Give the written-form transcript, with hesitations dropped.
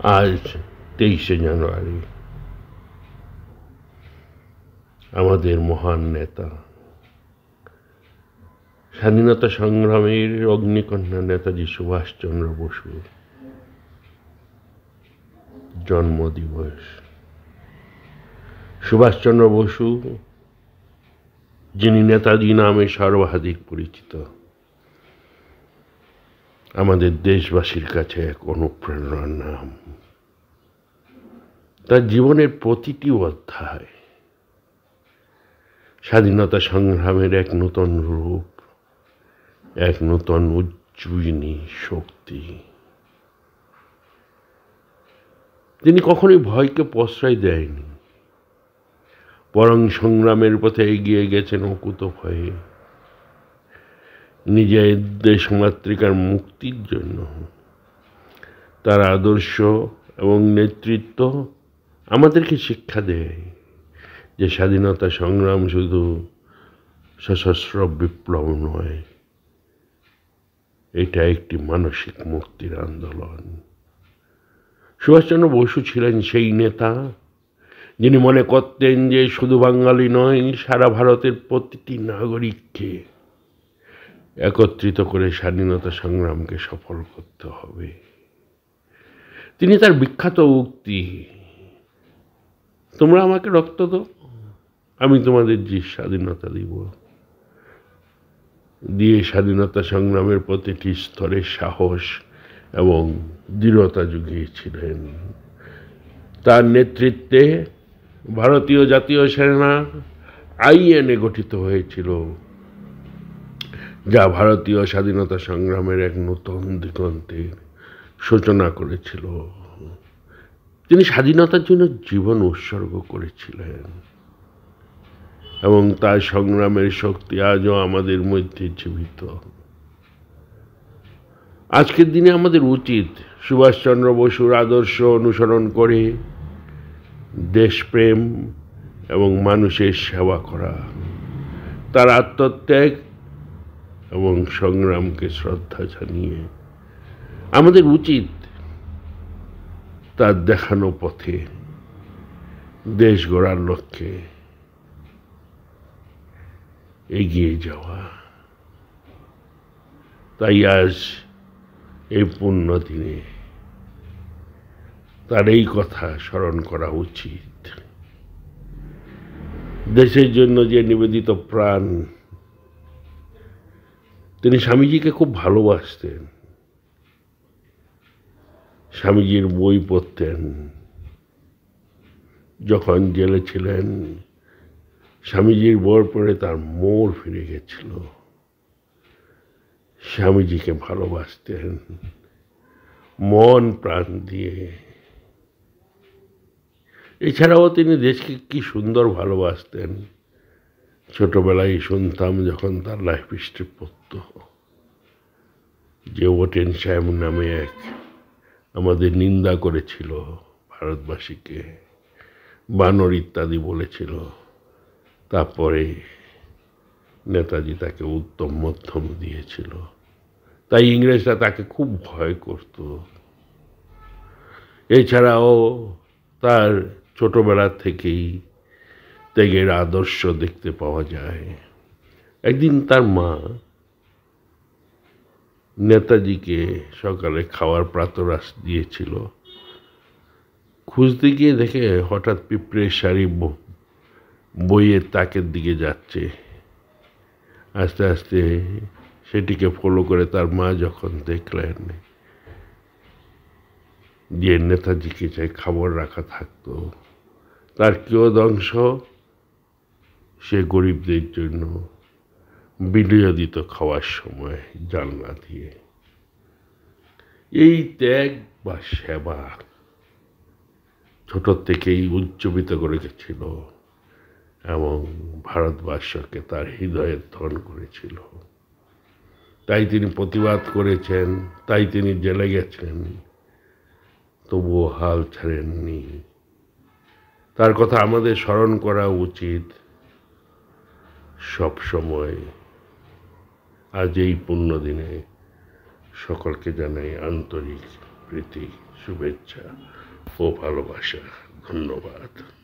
আজ 23শে জানুয়ারি আমাদের মহান নেতা, স্বাধীনতা সংগ্রামের অগ্নিকন্যা নেতাজি সুভাষচন্দ্র বসুর জন্মদিবস। সুভাষচন্দ্র বসু, যিনি নেতাজি নামে সর্বাধিক পরিচিত, আমাদের দেশবাসীর কাছে এক অনুপ্রেরণার নাম। তার জীবনের প্রতিটি অধ্যায় স্বাধীনতা সংগ্রামের এক নূতন রূপ, এক নূতন উজ্জীবিনী শক্তি। তিনি কখনোই ভয়কে প্রশ্রয় দেয়নি, বরং সংগ্রামের পথে এগিয়ে গেছেন অকুতভয়ে, নিজের দেশমাতৃকার মুক্তির জন্য। তার আদর্শ এবং নেতৃত্ব আমাদেরকে শিক্ষা দেয় যে স্বাধীনতা সংগ্রাম শুধু সশস্ত্র বিপ্লব নয়, এটা একটি মানসিক মুক্তির আন্দোলন। সুভাষচন্দ্র বসু ছিলেন সেই নেতা যিনি মনে করতেন যে শুধু বাঙালি নয়, সারা ভারতের প্রতিটি নাগরিককে একত্রিত করে স্বাধীনতা সংগ্রামকে সফল করতে হবে। তিনি তার বিখ্যাত উক্তি, তোমরা আমাকে রক্ত দাও, আমি তোমাদের যে স্বাধীনতা দিব, দিয়ে স্বাধীনতা সংগ্রামের প্রতিটি স্তরে সাহস এবং দৃঢ়তা জুগিয়েছিলেন। তার নেতৃত্বে ভারতীয় জাতীয় সেনা আইএনএ গঠিত হয়েছিল, যা ভারতীয় স্বাধীনতা সংগ্রামের এক নতুন দিগন্তের সূচনা করেছিল। তিনি স্বাধীনতার জন্য জীবন উৎসর্গ করেছিলেন এবং তার সংগ্রামের শক্তি আজও আমাদের মধ্যে জীবিত। আজকের দিনে আমাদের উচিত সুভাষচন্দ্র বসুর আদর্শ অনুসরণ করে দেশপ্রেম এবং মানুষের সেবা করা, তার আত্মত্যাগ এবং সংগ্রামকে শ্রদ্ধা জানিয়ে আমাদের উচিত তার দেখানো পথে দেশ গড়ার লক্ষ্যে এগিয়ে যাওয়া। তাই আজ এই পুণ্য দিনে তার এই কথা স্মরণ করা উচিত। দেশের জন্য যে নিবেদিত প্রাণ, তিনি স্বামীজিকে খুব ভালোবাসতেন, স্বামীজির বই পড়তেন। যখন জেলে ছিলেন, স্বামীজির বই পড়ে তার মোর ফিরে গেছিল। স্বামীজিকে ভালোবাসতেন মন প্রাণ দিয়ে। এছাড়াও তিনি দেশকে কি সুন্দর ভালোবাসতেন। ছোটবেলায় শুনতাম যখন তার লাইফ হিস্ট্রি পড়ত, যে ওটেন সাহেব নামে এক আমাদের নিন্দা করেছিল, ভারতবাসীকে বানর ইত্যাদি বলেছিল। তারপরে নেতাজি তাকে উত্তম মধ্যম দিয়েছিল, তাই ইংরেজরা তাকে খুব ভয় করত। এছাড়াও তার ছোটবেলা থেকেই ত্যাগের আদর্শ দেখতে পাওয়া যায়। একদিন তার মা নেতাজিকে সকালে খাওয়ার প্রাতরাশ দিয়েছিল। খুঁজতে গিয়ে দেখে হঠাৎ পিঁপড়ের শাড়ি বইয়ের তাকের দিকে যাচ্ছে। আস্তে আস্তে সেটিকে ফলো করে তার মা যখন দেখলেন যে নেতাজিকে চাই খাবার রাখা থাকতো, তার কিয়দংশ সে গরিবদের জন্য বিলিয়ে দিত খাওয়ার সময় জানলা দিয়ে। এই ত্যাগ বা সেবা ছোট থেকেই উজ্জীবিত করে গেছিল এবং ভারতবর্ষকে তার হৃদয়ের ধন করেছিল। তাই তিনি প্রতিবাদ করেছেন, তাই তিনি জেলে গেছেন, তবুও হাল ছাড়েননি। তার কথা আমাদের স্মরণ করা উচিত সব সময়। আজ এই পুণ্য দিনে সকলকে জানাই আন্তরিক প্রীতি, শুভেচ্ছা ও ভালোবাসা। ধন্যবাদ।